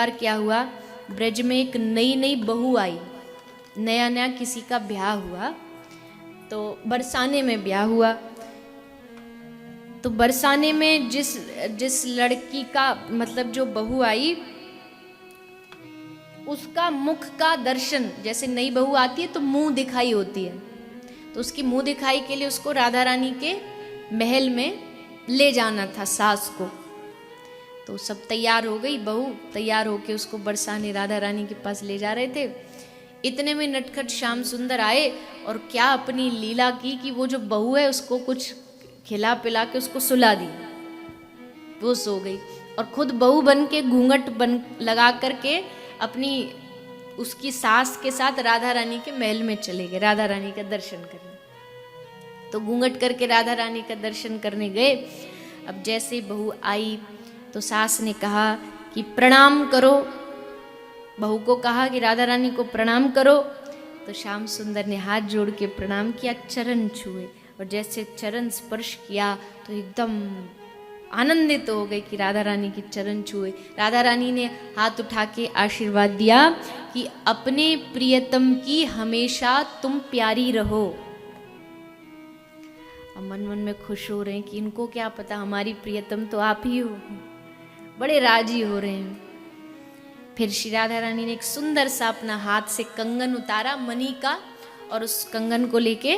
बार क्या हुआ, ब्रज में एक नई नई बहू आई, नया नया किसी का ब्याह हुआ, तो बरसाने में ब्याह हुआ। तो बरसाने में जिस लड़की का मतलब जो बहू आई, उसका मुख का दर्शन, जैसे नई बहू आती है तो मुंह दिखाई होती है, तो उसकी मुंह दिखाई के लिए उसको राधा रानी के महल में ले जाना था सास को। तो सब तैयार हो गई, बहू तैयार होके उसको बरसाने राधा रानी के पास ले जा रहे थे। इतने में नटखट श्याम सुंदर आए और क्या अपनी लीला की कि वो जो बहू है उसको कुछ खिला पिला के उसको सुला दी, वो सो गई, और खुद बहू बन के घूंघट बन लगा करके अपनी उसकी सास के साथ राधा रानी के महल में चले गए राधा रानी का दर्शन करने। तो घूंघट करके राधा रानी का दर्शन करने गए। अब जैसे बहू आई तो सास ने कहा कि प्रणाम करो, बहू को कहा कि राधा रानी को प्रणाम करो। तो श्याम सुंदर ने हाथ जोड़ के प्रणाम किया, चरण छुए, और जैसे चरण स्पर्श किया तो एकदम आनंदित हो गए कि राधा रानी के चरण छुए। राधा रानी ने हाथ उठा के आशीर्वाद दिया कि अपने प्रियतम की हमेशा तुम प्यारी रहो। अब मन मन में खुश हो रहे हैं कि इनको क्या पता हमारी प्रियतम तो आप ही हो, बड़े राजी हो रहे हैं। फिर श्री राधा रानी ने एक सुंदर सा अपना हाथ से कंगन उतारा मणि का, और उस कंगन को लेके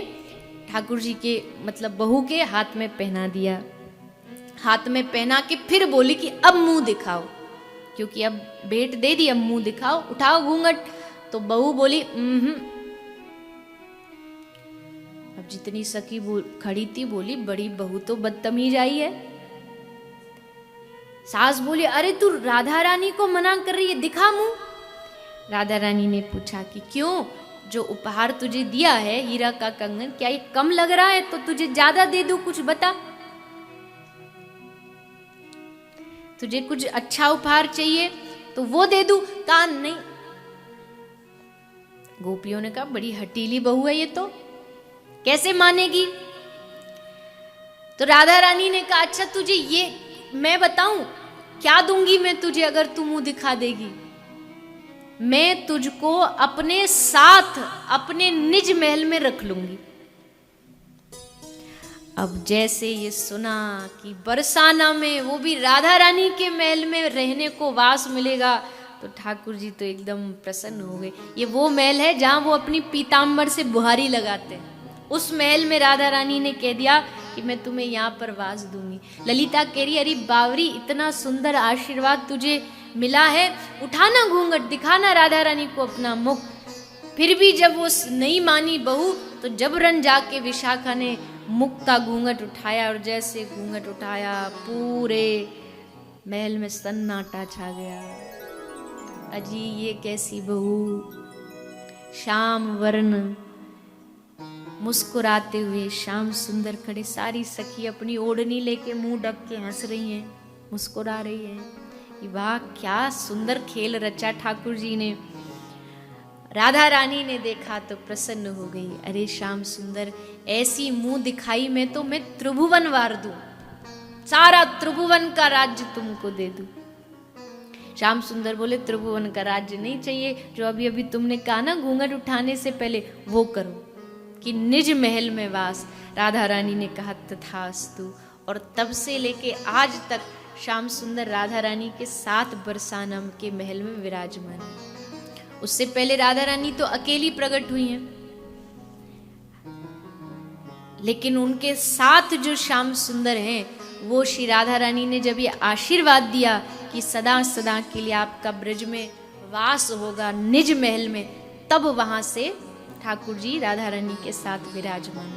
ठाकुर जी के मतलब बहू के हाथ में पहना दिया। हाथ में पहना के फिर बोली कि अब मुंह दिखाओ, क्योंकि अब भेंट दे दी, अब मुंह दिखाओ, उठाओ घूंघट। तो बहू बोली अब जितनी सखी खड़ी थी बोली बड़ी बहू तो बदतमीज आई है। सास बोली अरे तू राधा रानी को मना कर रही है, दिखा मुंह। राधा रानी ने पूछा कि क्यों, जो उपहार तुझे दिया है हीरा का कंगन, क्या ये कम लग रहा है तो तुझे ज्यादा दे दूं, कुछ बता। तुझे कुछ अच्छा उपहार चाहिए तो वो दे दूं। कहा नहीं। गोपियों ने कहा बड़ी हटीली बहू है ये तो, कैसे मानेगी। तो राधा रानी ने कहा अच्छा तुझे ये मैं बताऊं क्या दूंगी मैं तुझे अगर तू मुंह दिखा देगी। मैं तुझको अपने साथ अपने निज महल में रख लूंगी। अब जैसे ये सुना कि बरसाना में वो भी राधा रानी के महल में रहने को वास मिलेगा, तो ठाकुर जी तो एकदम प्रसन्न हो गए। ये वो महल है जहां वो अपनी पीताम्बर से बुहारी लगाते हैं, उस महल में राधा रानी ने कह दिया कि मैं तुम्हें यहाँ पर वास दूंगी। ललिता कह रही अरे बावरी इतना सुंदर आशीर्वाद तुझे मिला है, उठाना घूंघट, दिखाना राधा रानी को अपना मुख। फिर भी जब वो नहीं मानी बहू, तो जबरन जाके विशाखा ने मुख का घूंघट उठाया, और जैसे घूंघट उठाया पूरे महल में सन्नाटा छा गया। अजी ये कैसी बहू, श्याम वर्ण, मुस्कुराते हुए श्याम सुंदर खड़े, सारी सखी अपनी ओढ़नी लेके मुंह ढक के हंस रही हैं, मुस्कुरा रही हैं कि वाह क्या सुंदर खेल रचा ठाकुर जी ने। राधा रानी ने देखा तो प्रसन्न हो गई। अरे श्याम सुंदर ऐसी मुंह दिखाई में तो मैं त्रिभुवन वार दूं, सारा त्रिभुवन का राज्य तुमको दे दूं। श्याम सुंदर बोले त्रिभुवन का राज्य नहीं चाहिए, जो अभी अभी तुमने कहा ना घूंघट उठाने से पहले वो करो कि निज महल में वास। राधा रानी ने कहा तथास्तु, और तब से लेके आज तक श्याम सुंदर राधा रानी के साथ बरसाना के महल में विराजमान है। उससे पहले राधा रानी तो अकेली प्रकट हुई हैं, लेकिन उनके साथ जो श्याम सुंदर हैं वो श्री राधा रानी ने जब ये आशीर्वाद दिया कि सदा सदा के लिए आपका ब्रज में वास होगा निज महल में, तब वहां से ठाकुर जी राधा रानी के साथ विराजमान।